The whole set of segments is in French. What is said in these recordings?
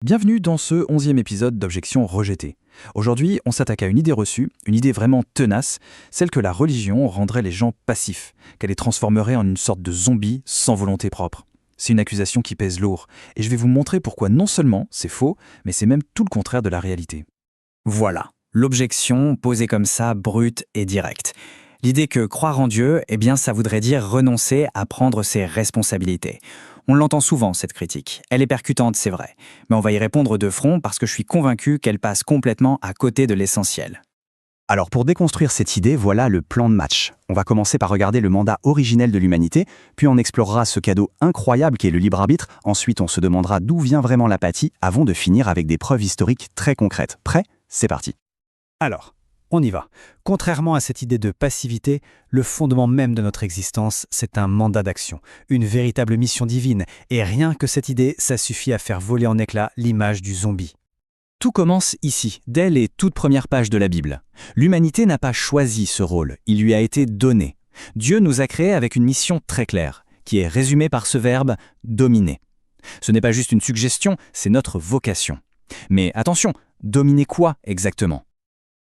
Bienvenue dans ce 11e épisode d'Objection rejetée. Aujourd'hui, on s'attaque à une idée reçue, une idée vraiment tenace, celle que la religion rendrait les gens passifs, qu'elle les transformerait en une sorte de zombie sans volonté propre. C'est une accusation qui pèse lourd, et je vais vous montrer pourquoi non seulement c'est faux, mais c'est même tout le contraire de la réalité. Voilà, l'objection posée comme ça, brute et directe. L'idée que croire en Dieu, ça voudrait dire renoncer à prendre ses responsabilités. On l'entend souvent, cette critique. Elle est percutante, c'est vrai. Mais on va y répondre de front parce que je suis convaincu qu'elle passe complètement à côté de l'essentiel. Alors pour déconstruire cette idée, voilà le plan de match. On va commencer par regarder le mandat originel de l'humanité, puis on explorera ce cadeau incroyable qu'est le libre arbitre, ensuite on se demandera d'où vient vraiment l'apathie, avant de finir avec des preuves historiques très concrètes. Prêt ? C'est parti. Alors, on y va. Contrairement à cette idée de passivité, le fondement même de notre existence, c'est un mandat d'action, une véritable mission divine, et rien que cette idée, ça suffit à faire voler en éclats l'image du zombie. Tout commence ici, dès les toutes premières pages de la Bible. L'humanité n'a pas choisi ce rôle, il lui a été donné. Dieu nous a créés avec une mission très claire, qui est résumée par ce verbe « dominer ». Ce n'est pas juste une suggestion, c'est notre vocation. Mais attention, dominer quoi exactement ?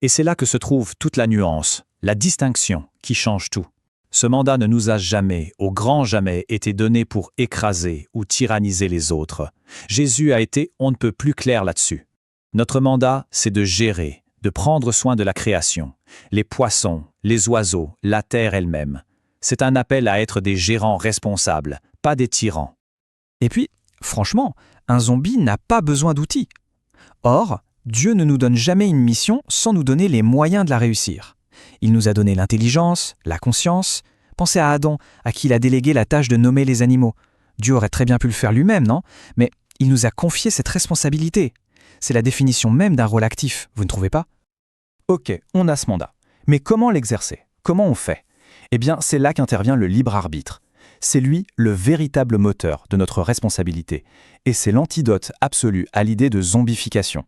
Et c'est là que se trouve toute la nuance, la distinction qui change tout. Ce mandat ne nous a jamais, au grand jamais, été donné pour écraser ou tyranniser les autres. Jésus a été on ne peut plus clair là-dessus. Notre mandat, c'est de gérer, de prendre soin de la création, les poissons, les oiseaux, la terre elle-même. C'est un appel à être des gérants responsables, pas des tyrans. Et puis, franchement, un zombie n'a pas besoin d'outils. Or, Dieu ne nous donne jamais une mission sans nous donner les moyens de la réussir. Il nous a donné l'intelligence, la conscience. Pensez à Adam, à qui il a délégué la tâche de nommer les animaux. Dieu aurait très bien pu le faire lui-même, non ? Mais il nous a confié cette responsabilité. C'est la définition même d'un rôle actif, vous ne trouvez pas ? Ok, on a ce mandat. Mais comment l'exercer ? Comment on fait ? Eh bien, c'est là qu'intervient le libre arbitre. C'est lui le véritable moteur de notre responsabilité. Et c'est l'antidote absolu à l'idée de zombification.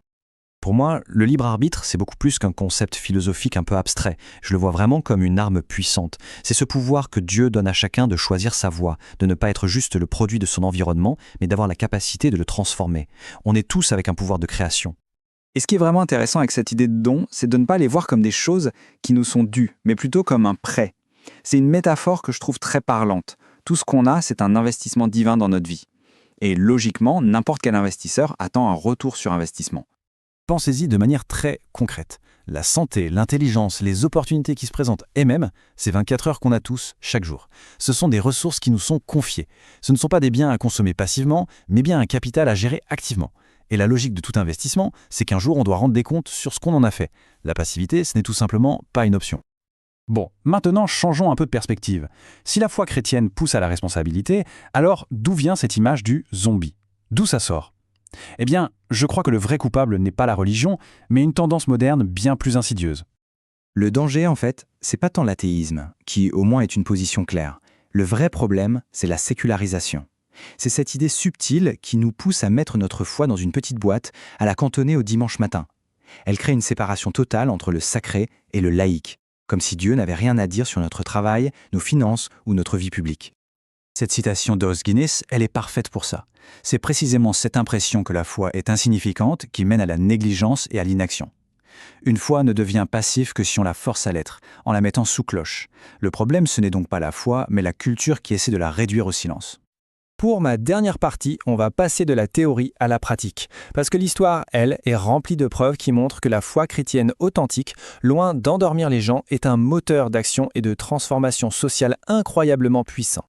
Pour moi, le libre arbitre, c'est beaucoup plus qu'un concept philosophique un peu abstrait. Je le vois vraiment comme une arme puissante. C'est ce pouvoir que Dieu donne à chacun de choisir sa voie, de ne pas être juste le produit de son environnement, mais d'avoir la capacité de le transformer. On est tous avec un pouvoir de création. Et ce qui est vraiment intéressant avec cette idée de don, c'est de ne pas les voir comme des choses qui nous sont dues, mais plutôt comme un prêt. C'est une métaphore que je trouve très parlante. Tout ce qu'on a, c'est un investissement divin dans notre vie. Et logiquement, n'importe quel investisseur attend un retour sur investissement. Pensez-y de manière très concrète. La santé, l'intelligence, les opportunités qui se présentent et même ces 24 heures qu'on a tous chaque jour. Ce sont des ressources qui nous sont confiées. Ce ne sont pas des biens à consommer passivement, mais bien un capital à gérer activement. Et la logique de tout investissement, c'est qu'un jour on doit rendre des comptes sur ce qu'on en a fait. La passivité, ce n'est tout simplement pas une option. Bon, maintenant changeons un peu de perspective. Si la foi chrétienne pousse à la responsabilité, alors d'où vient cette image du zombie ? D'où ça sort ? Eh bien, je crois que le vrai coupable n'est pas la religion, mais une tendance moderne bien plus insidieuse. Le danger, en fait, c'est pas tant l'athéisme, qui au moins est une position claire. Le vrai problème, c'est la sécularisation. C'est cette idée subtile qui nous pousse à mettre notre foi dans une petite boîte, à la cantonner au dimanche matin. Elle crée une séparation totale entre le sacré et le laïque, comme si Dieu n'avait rien à dire sur notre travail, nos finances ou notre vie publique. Cette citation d'Os Guinness, elle est parfaite pour ça. C'est précisément cette impression que la foi est insignifiante qui mène à la négligence et à l'inaction. Une foi ne devient passive que si on la force à l'être, en la mettant sous cloche. Le problème, ce n'est donc pas la foi, mais la culture qui essaie de la réduire au silence. Pour ma dernière partie, on va passer de la théorie à la pratique. Parce que l'histoire, elle, est remplie de preuves qui montrent que la foi chrétienne authentique, loin d'endormir les gens, est un moteur d'action et de transformation sociale incroyablement puissant.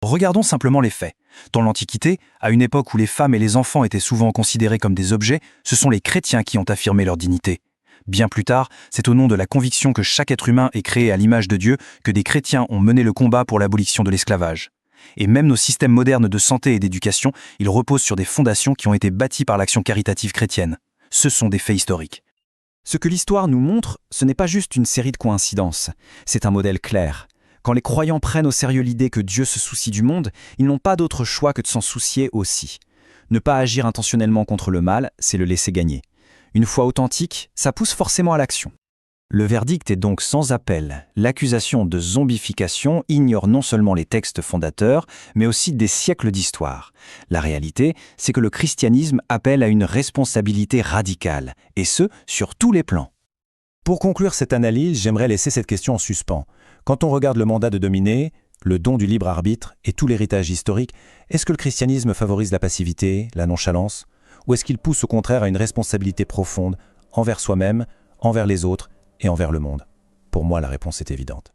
Regardons simplement les faits. Dans l'Antiquité, à une époque où les femmes et les enfants étaient souvent considérés comme des objets, ce sont les chrétiens qui ont affirmé leur dignité. Bien plus tard, c'est au nom de la conviction que chaque être humain est créé à l'image de Dieu que des chrétiens ont mené le combat pour l'abolition de l'esclavage. Et même nos systèmes modernes de santé et d'éducation, ils reposent sur des fondations qui ont été bâties par l'action caritative chrétienne. Ce sont des faits historiques. Ce que l'histoire nous montre, ce n'est pas juste une série de coïncidences, c'est un modèle clair. Quand les croyants prennent au sérieux l'idée que Dieu se soucie du monde, ils n'ont pas d'autre choix que de s'en soucier aussi. Ne pas agir intentionnellement contre le mal, c'est le laisser gagner. Une foi authentique, ça pousse forcément à l'action. Le verdict est donc sans appel. L'accusation de zombification ignore non seulement les textes fondateurs, mais aussi des siècles d'histoire. La réalité, c'est que le christianisme appelle à une responsabilité radicale, et ce, sur tous les plans. Pour conclure cette analyse, j'aimerais laisser cette question en suspens. Quand on regarde le mandat de dominer, le don du libre arbitre et tout l'héritage historique, est-ce que le christianisme favorise la passivité, la nonchalance, ou est-ce qu'il pousse au contraire à une responsabilité profonde envers soi-même, envers les autres et envers le monde? Pour moi, la réponse est évidente.